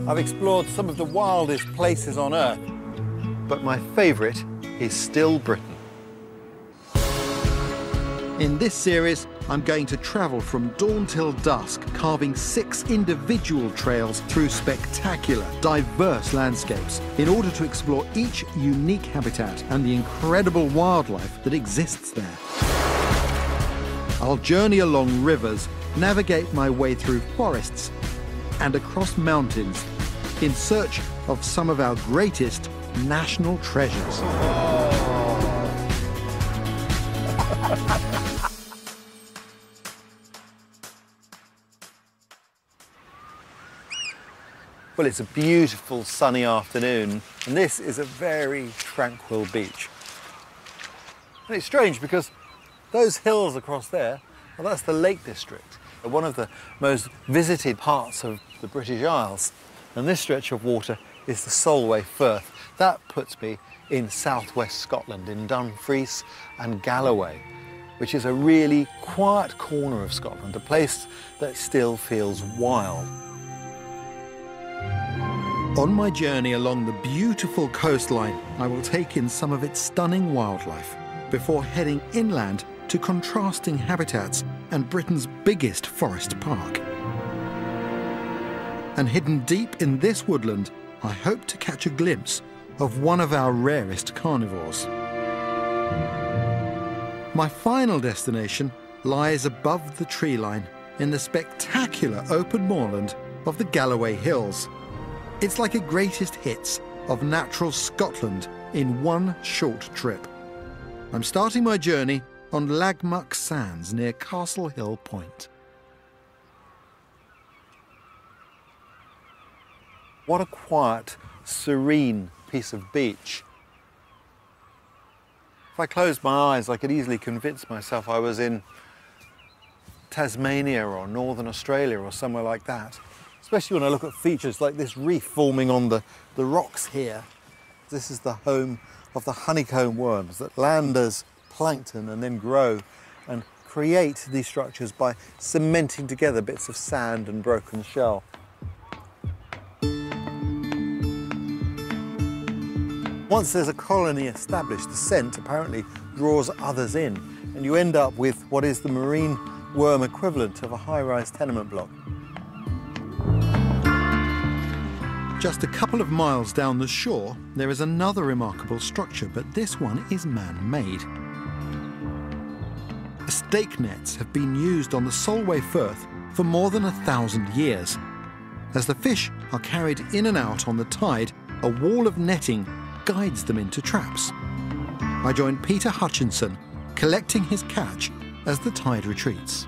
I've explored some of the wildest places on Earth, but my favourite is still Britain. In this series, I'm going to travel from dawn till dusk, carving 6 individual trails through spectacular, diverse landscapes in order to explore each unique habitat and the incredible wildlife that exists there. I'll journey along rivers, navigate my way through forests and across mountains in search of some of our greatest national treasures. Well, it's a beautiful sunny afternoon, and this is a very tranquil beach. And it's strange because those hills across there, well, that's the Lake District, one of the most visited parts of the British Isles. And this stretch of water is the Solway Firth. That puts me in southwest Scotland, in Dumfries and Galloway, which is a really quiet corner of Scotland, a place that still feels wild. On my journey along the beautiful coastline, I will take in some of its stunning wildlife before heading inland to contrasting habitats and Britain's biggest forest park. And hidden deep in this woodland, I hope to catch a glimpse of one of our rarest carnivores. My final destination lies above the tree line in the spectacular open moorland of the Galloway Hills. It's like a greatest hits of natural Scotland in one short trip. I'm starting my journey on Lagmuck Sands near Castle Hill Point. What a quiet, serene piece of beach. If I closed my eyes, I could easily convince myself I was in Tasmania or Northern Australia or somewhere like that. Especially when I look at features like this reef forming on the rocks here. This is the home of the honeycomb worms that land as plankton and then grow and create these structures by cementing together bits of sand and broken shell. Once there's a colony established, the scent apparently draws others in, and you end up with what is the marine worm equivalent of a high-rise tenement block. Just a couple of miles down the shore, there is another remarkable structure, but this one is man-made. Stake nets have been used on the Solway Firth for more than 1,000 years. As the fish are carried in and out on the tide, a wall of netting guides them into traps. I join Peter Hutchinson, collecting his catch as the tide retreats.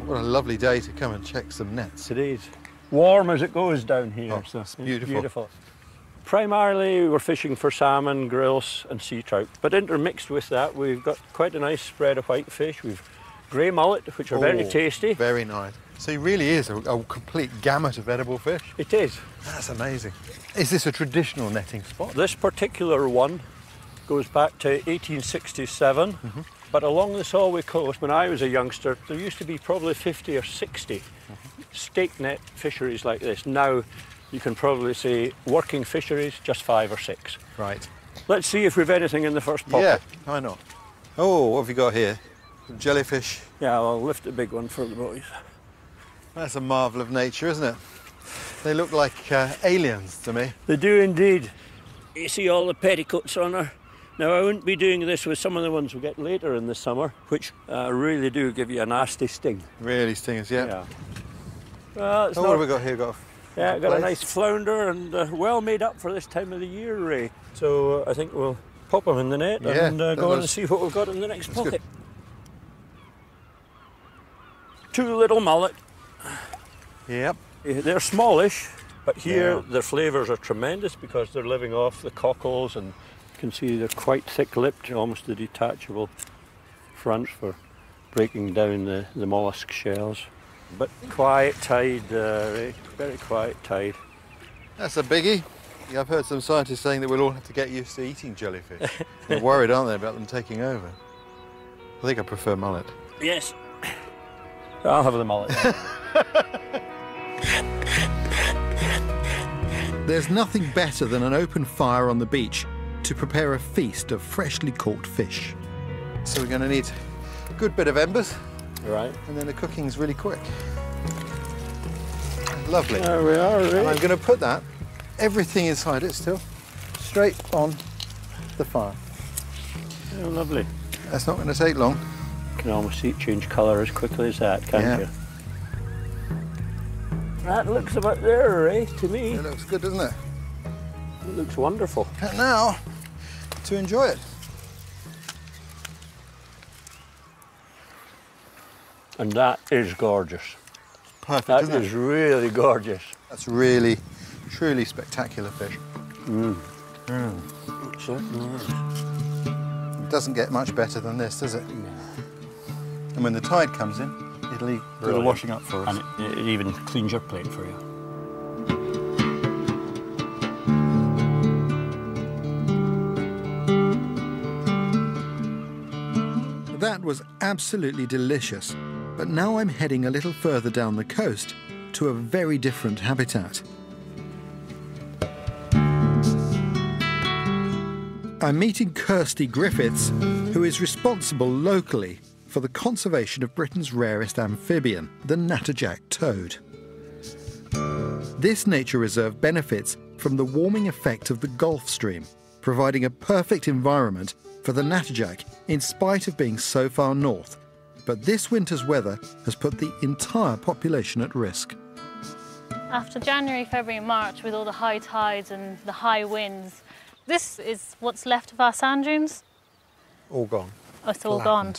What a lovely day to come and check some nets. It is. Warm as it goes down here. Oh, so it's beautiful. Beautiful. Primarily we're fishing for salmon, grilse and sea trout, but intermixed with that we've got quite a nice spread of whitefish. We've grey mullet, which are very tasty. Very nice. So it really is a complete gamut of edible fish. It is. That's amazing. Is this a traditional netting spot? This particular one goes back to 1867, but along the Solway coast, when I was a youngster, there used to be probably 50 or 60 stake net fisheries like this. Now you can probably say working fisheries, just 5 or 6. Right. Let's see if we've anything in the first pocket. Yeah, why not? Oh, what have we got here? Some jellyfish. Yeah, I'll lift the big one for the boys. That's a marvel of nature, isn't it? They look like aliens to me. They do indeed. You see all the petticoats on her. Now I wouldn't be doing this with some of the ones we get later in the summer, which really do give you a nasty sting. Really stings, yeah. Well, it's what have we got here? Got a nice flounder and well made up for this time of the year, Ray. So I think we'll pop them in the net and go on and see what we've got in the next pocket. Good. 2 little mullet. Yep. They're smallish, but here their flavours are tremendous because they're living off the cockles, and you can see they're quite thick-lipped, almost the detachable fronts for breaking down the mollusk shells. But quiet tide, Ray, very quiet tide. That's a biggie. Yeah, I've heard some scientists saying that we'll all have to get used to eating jellyfish. They're worried, aren't they, about them taking over? I think I prefer mullet. Yes. I'll have the mullet. There's nothing better than an open fire on the beach to prepare a feast of freshly caught fish. So we're going to need a good bit of embers. Right. And then the cooking's really quick. Lovely. There we are, And right? I'm going to put that, everything inside it still, straight on the fire. Oh, lovely. That's not going to take long. You can almost see it change colour as quickly as that, can't Yeah. you? That looks about there, Ray, to me. It looks good, doesn't it? It looks wonderful. And now, to enjoy it. And that is gorgeous. Perfect, That isn't is it? really gorgeous. That's really, truly spectacular fish. It certainly is. It doesn't get much better than this, does it? And when the tide comes in, it'll do the Brilliant. washing up for us. And it even cleans your plate for you. That was absolutely delicious, but now I'm heading a little further down the coast to a very different habitat. I'm meeting Kirsty Griffiths, who is responsible locally for the conservation of Britain's rarest amphibian, the natterjack toad. This nature reserve benefits from the warming effect of the Gulf Stream, providing a perfect environment for the natterjack in spite of being so far north. But this winter's weather has put the entire population at risk. After January, February and March, with all the high tides and the high winds, this is what's left of our sand dunes. All gone. Oh, it's all gone.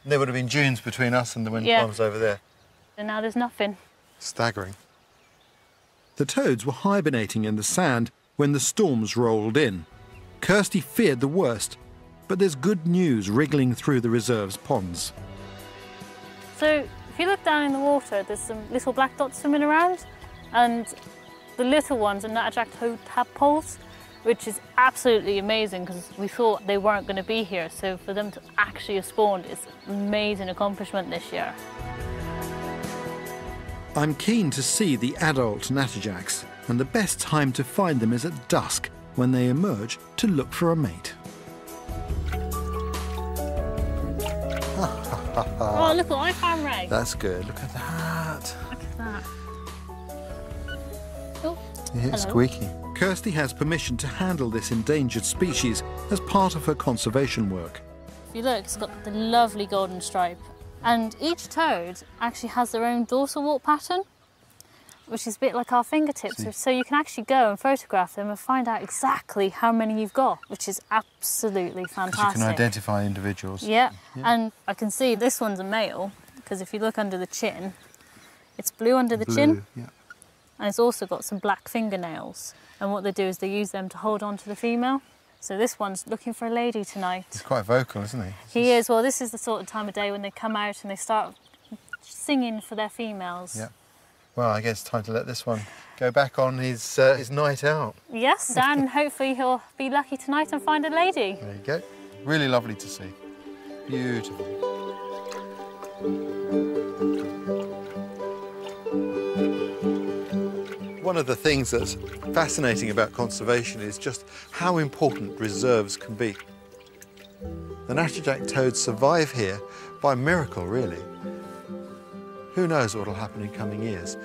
There would have been dunes between us and the wind Yeah. farms over there. And now there's nothing. Staggering. The toads were hibernating in the sand when the storms rolled in. Kirsty feared the worst, but there's good news wriggling through the reserve's ponds. So if you look down in the water, there's some little black dots swimming around, and the little ones are natterjack toad tadpoles, which is absolutely amazing because we thought they weren't going to be here. So for them to actually have spawned is an amazing accomplishment this year. I'm keen to see the adult natterjacks, and the best time to find them is at dusk when they emerge to look for a mate. Oh, look what I found, Ray. That's good. Look at that. Look at that. Oh, You hear it hello. squeaking. Kirsty has permission to handle this endangered species as part of her conservation work. If you look, it's got the lovely golden stripe. And each toad actually has their own dorsal walk pattern, which is a bit like our fingertips. So you can actually go and photograph them and find out exactly how many you've got, which is absolutely fantastic. identify individuals. Yeah, and I can see this one's a male, because if you look under the chin, it's blue under the chin, Yeah. and it's also got some black fingernails. And what they do is they use them to hold on to the female. So this one's looking for a lady tonight. He's quite vocal, isn't he? He is. Well, this is the sort of time of day when they come out and they start singing for their females. Yeah. Well, I guess it's time to let this one go back on his night out. Yes, and hopefully he'll be lucky tonight and find a lady. There you go. Really lovely to see. Beautiful. One of the things that's fascinating about conservation is just how important reserves can be. The natterjack toads survive here by miracle, really. Who knows what will happen in coming years?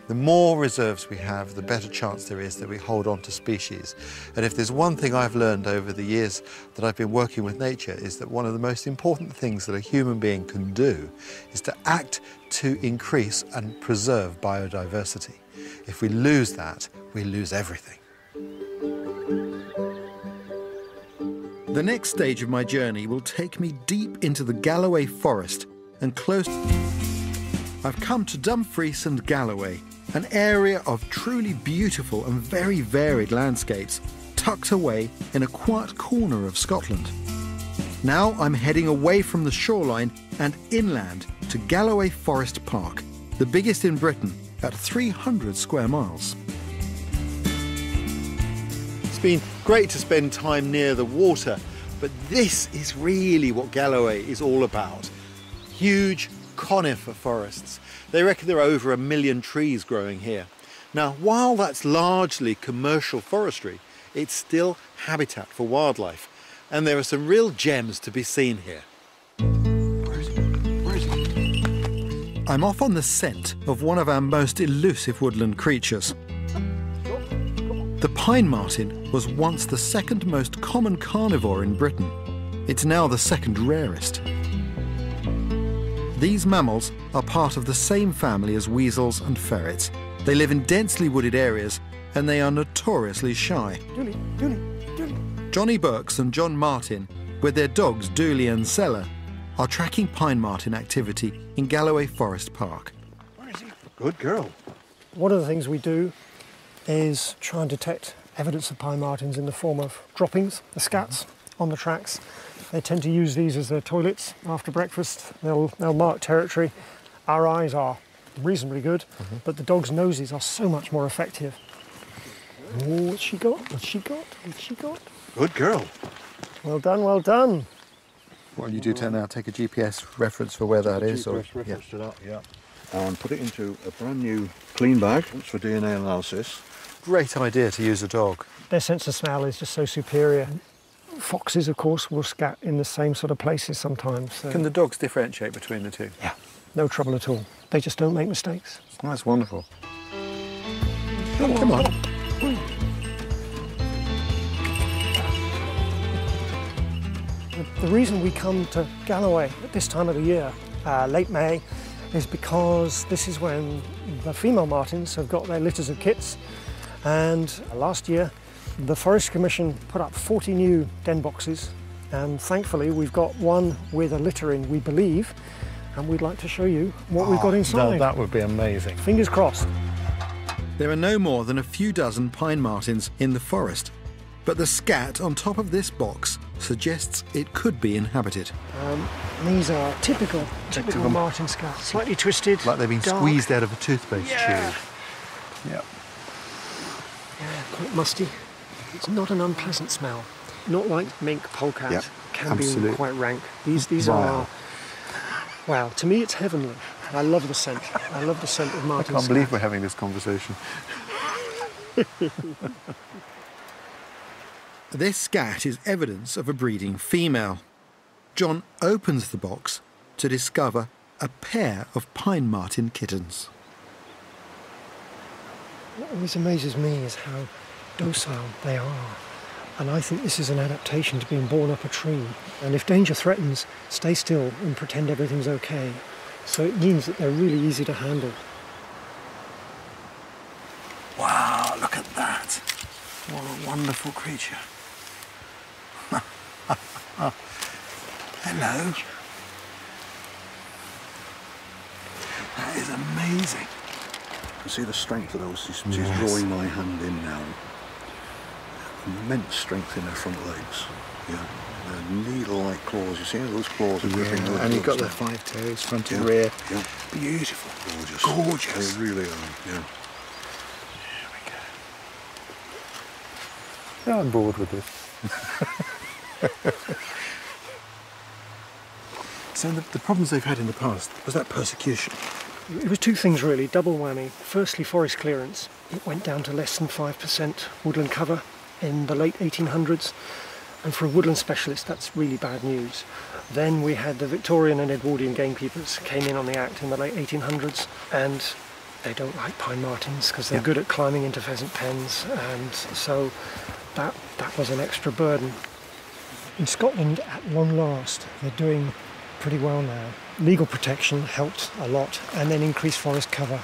The more reserves we have, the better chance there is that we hold on to species. And if there's one thing I've learned over the years that I've been working with nature, is that one of the most important things that a human being can do is to act to increase and preserve biodiversity. If we lose that, we lose everything. The next stage of my journey will take me deep into the Galloway forest and close. I've come to Dumfries and Galloway, an area of truly beautiful and very varied landscapes, tucked away in a quiet corner of Scotland. Now I'm heading away from the shoreline and inland to Galloway Forest Park, the biggest in Britain at 300 square miles. It's been great to spend time near the water, but this is really what Galloway is all about. Huge conifer forests, They reckon there are over 1 million trees growing here. Now, while that's largely commercial forestry, it's still habitat for wildlife, and there are some real gems to be seen here. Where is he? Where is he? I'm off on the scent of one of our most elusive woodland creatures. The pine marten was once the second most common carnivore in Britain. It's now the second rarest. These mammals are part of the same family as weasels and ferrets. They live in densely wooded areas and they are notoriously shy. Dooley. Johnny Burks and John Martin, with their dogs Dooley and Seller, are tracking pine marten activity in Galloway Forest Park. Where is he? Good girl. One of the things we do is try and detect evidence of pine martens in the form of droppings, the scats on the tracks. They tend to use these as their toilets after breakfast. They'll mark territory. Our eyes are reasonably good, but the dogs' noses are so much more effective. Oh, what's she got? What's she got? What's she got? Good girl. Well done, well done. What will you do now? Take a GPS reference for where that is? GPS reference to that, yeah. And put it into a brand new clean bag for DNA analysis. Great idea to use a dog. Their sense of smell is just so superior. Foxes, of course, will scat in the same sort of places sometimes. So. Can the dogs differentiate between the two? Yeah, no trouble at all. They just don't make mistakes. That's wonderful. Come on. The reason we come to Galloway at this time of the year, late May, is because this is when the female martens have got their litters of kits. And last year, the Forest Commission put up 40 new den boxes, and thankfully we've got one with a litter in, we believe, and we'd like to show you what we've got inside. That would be amazing. Fingers crossed. There are no more than a few dozen pine martens in the forest, but the scat on top of this box suggests it could be inhabited. These are typical marten scat, slightly twisted, Like they've been dark. squeezed out of a toothpaste tube. Yeah. Yeah, quite musty. It's not an unpleasant smell. Not like mink, polecat, Yep, can absolutely. be quite rank. These Vile. are, wow, to me it's heavenly. I love the scent. I love the scent of I marten can't scat. believe we're having this conversation. This scat is evidence of a breeding female. John opens the box to discover a pair of pine marten kittens. What always amazes me is how docile they are. And I think this is an adaptation to being born up a tree. And if danger threatens, stay still and pretend everything's okay. So it means that they're really easy to handle. Wow, look at that. What a wonderful creature. Hello. That is amazing. You see the strength of those? She's drawing my hand in now. Immense strength in her front legs. Yeah. The needle-like claws. You see those claws are gripping those and you've got the gloves 5 toes, front and Yeah, rear. yeah. Beautiful. Gorgeous. Gorgeous. They really are, yeah. There we go. Yeah, I'm bored with this. So the problems they've had in the past, was that persecution? It was two things really, double whammy. Firstly, forest clearance. It went down to less than 5% woodland cover in the late 1800s. And for a woodland specialist, that's really bad news. Then we had the Victorian and Edwardian gamekeepers came in on the act in the late 1800s, and they don't like pine martens because they're good at climbing into pheasant pens, and so that was an extra burden. In Scotland, at long last, they're doing pretty well now. Legal protection helped a lot, and then increased forest cover.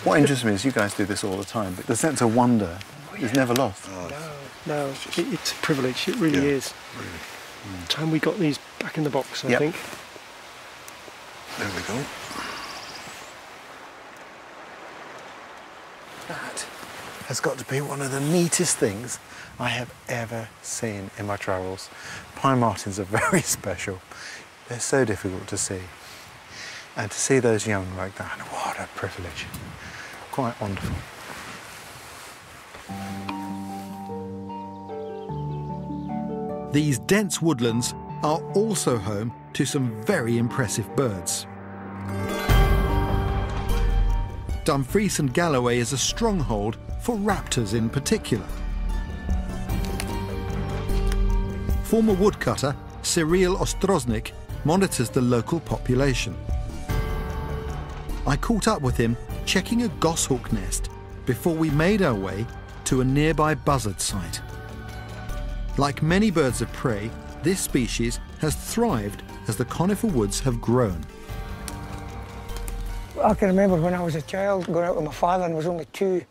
What interests me is you guys do this all the time, but the sense of wonder is never lost. No, it's a privilege, it really is. Really. Time we got these back in the box, I Yep. think. There we go. That has got to be one of the neatest things I have ever seen in my travels. Pine martens are very special. They're so difficult to see. And to see those young like that, what a privilege. Quite wonderful. These dense woodlands are also home to some very impressive birds. Dumfries and Galloway is a stronghold for raptors in particular. Former woodcutter Cyril Ostroznik monitors the local population. I caught up with him checking a goshawk nest before we made our way to a nearby buzzard site. Like many birds of prey, this species has thrived as the conifer woods have grown. I can remember when I was a child going out with my father and there was only 2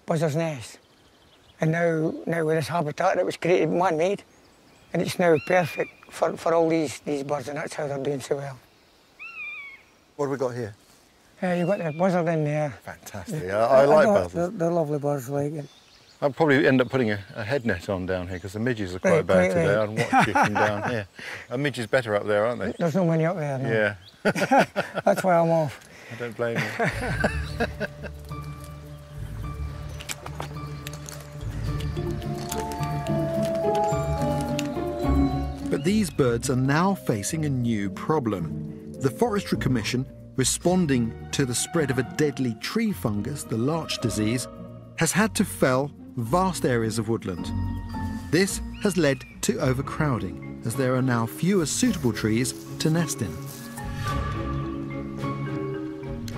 buzzards' nests. And now with this habitat that was created, man-made, and it's now perfect for all these birds, and that's how they're doing so well. What have we got here? You've got the buzzard in there. Fantastic. I like buzzards. They're lovely birds, like it. I'll probably end up putting a head net on down here because the midges are quite bad today. I'd watch you from down here. A midge is better up there, aren't they? There's no many up there, no. Yeah. That's why I'm off. I don't blame you. But these birds are now facing a new problem. The Forestry Commission, responding to the spread of a deadly tree fungus, the larch disease, has had to fell vast areas of woodland. This has led to overcrowding, as there are now fewer suitable trees to nest in.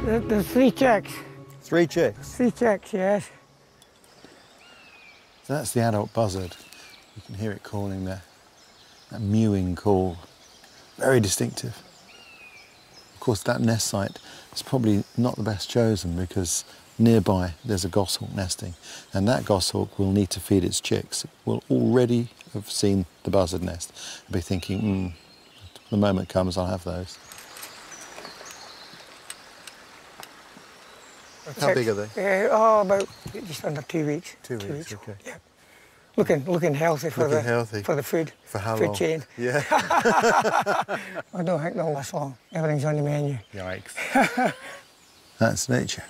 There's 3 chicks. 3 chicks. 3 chicks, yes. So that's the adult buzzard. You can hear it calling there. That mewing call. Very distinctive. Of course, that nest site is probably not the best chosen because nearby there's a goshawk nesting, and that goshawk will need to feed its chicks. It will already have seen the buzzard nest and be thinking, when the moment comes, I'll have those. How big are they? About just under 2 weeks. 2 weeks, okay. Yeah. Looking healthy for the food. For how food long? chain. Yeah. I don't think they'll last long. Everything's on the menu. Yikes. That's nature.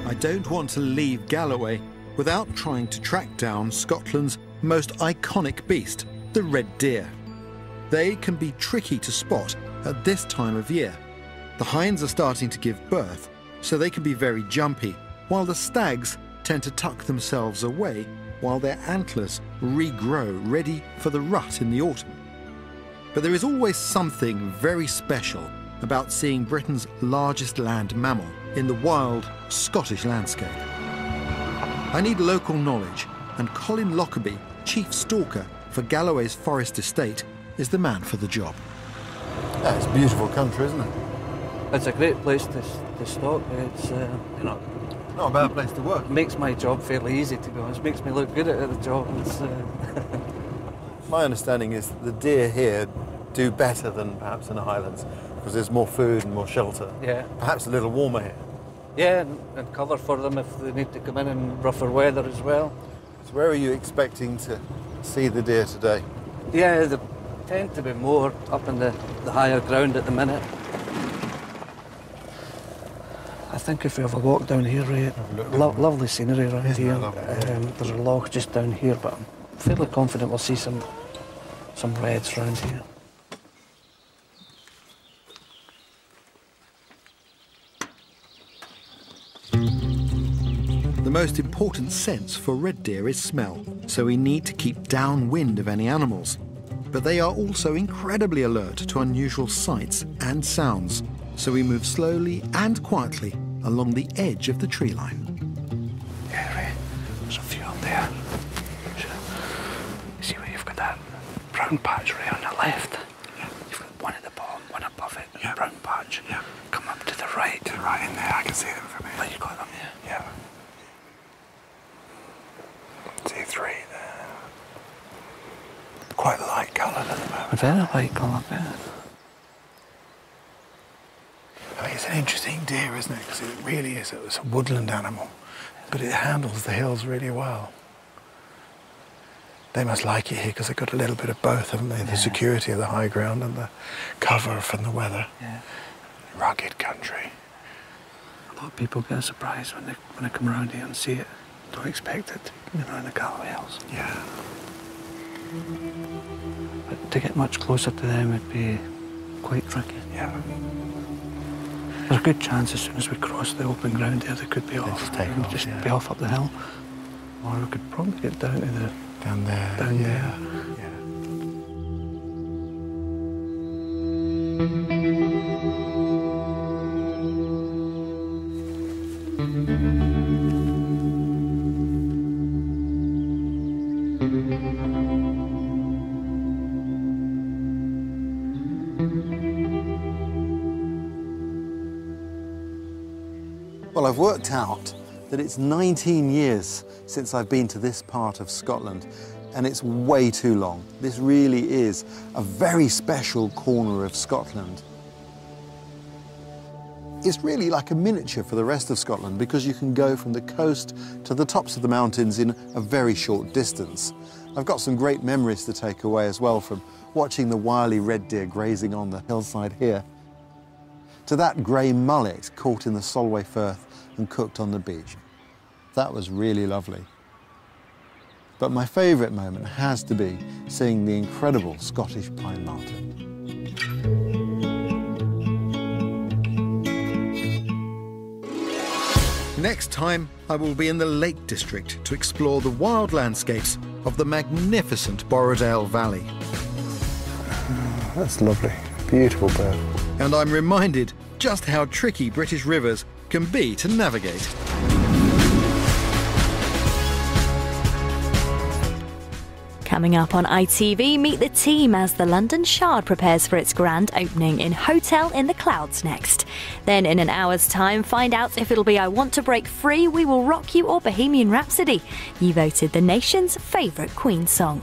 I don't want to leave Galloway without trying to track down Scotland's most iconic beast, the red deer. They can be tricky to spot at this time of year. The hinds are starting to give birth, so they can be very jumpy, while the stags tend to tuck themselves away while their antlers regrow, ready for the rut in the autumn. But there is always something very special about seeing Britain's largest land mammal in the wild Scottish landscape. I need local knowledge, and Colin Lockerbie, chief stalker for Galloway's Forest Estate, is the man for the job. That's a beautiful country, isn't it? It's a great place to stalk. It's not a bad place to work. It makes my job fairly easy, to be honest. It makes me look good at the job. It's, My understanding is that the deer here do better than perhaps in the Highlands because there's more food and more shelter. Yeah. Perhaps a little warmer here. Yeah, and cover for them if they need to come in rougher weather as well. So where are you expecting to see the deer today? Yeah, there tend to be more up in the higher ground at the minute. I think if we have a walk down here, Ray, lovely scenery around here. There's a loch just down here, but I'm fairly confident we'll see some reds around here. The most important sense for red deer is smell, so we need to keep downwind of any animals. But they are also incredibly alert to unusual sights and sounds, so we move slowly and quietly along the edge of the tree line. Yeah, Ray, there's a few up there. You see where you've got that brown patch, Ray, on the left? Yeah. You've got one at the bottom, one above it, yeah. Brown patch. Yeah. Come up to the right. To the right in there, I can see them from here. Oh, you got them? Yeah. Yeah. See 3 there. Quite light coloured at the moment. Very light colour, yeah. I mean, it's an interesting deer, isn't it? Because it really is. It's a woodland animal, but it handles the hills really well. They must like it here because they've got a little bit of both, haven't they? The security of the high ground and the cover from the weather. Yeah. Rugged country. A lot of people get surprised when they come around here and see it. Don't expect it around the Galloway Hills. Yeah. But to get much closer to them would be quite tricky. Yeah. There's a good chance as soon as we cross the open ground there, they could be off. just take off, just yeah. be off up the hill. Or we could probably get down to the... Down there. Down yeah. there. Yeah. Well, I've worked out that it's 19 years since I've been to this part of Scotland, and it's way too long. This really is a very special corner of Scotland. It's really like a miniature for the rest of Scotland because you can go from the coast to the tops of the mountains in a very short distance. I've got some great memories to take away as well, from watching the wily red deer grazing on the hillside here, to that grey mullet caught in the Solway Firth and cooked on the beach. That was really lovely. But my favourite moment has to be seeing the incredible Scottish pine marten. Next time, I will be in the Lake District to explore the wild landscapes of the magnificent Borrowdale Valley. That's lovely. Beautiful bird. And I'm reminded just how tricky British rivers can be to navigate. Coming up on ITV, meet the team as the London Shard prepares for its grand opening in Hotel in the Clouds next. Then in an hour's time, find out if it'll be I Want to Break Free, We Will Rock You or Bohemian Rhapsody. You voted the nation's favourite Queen song.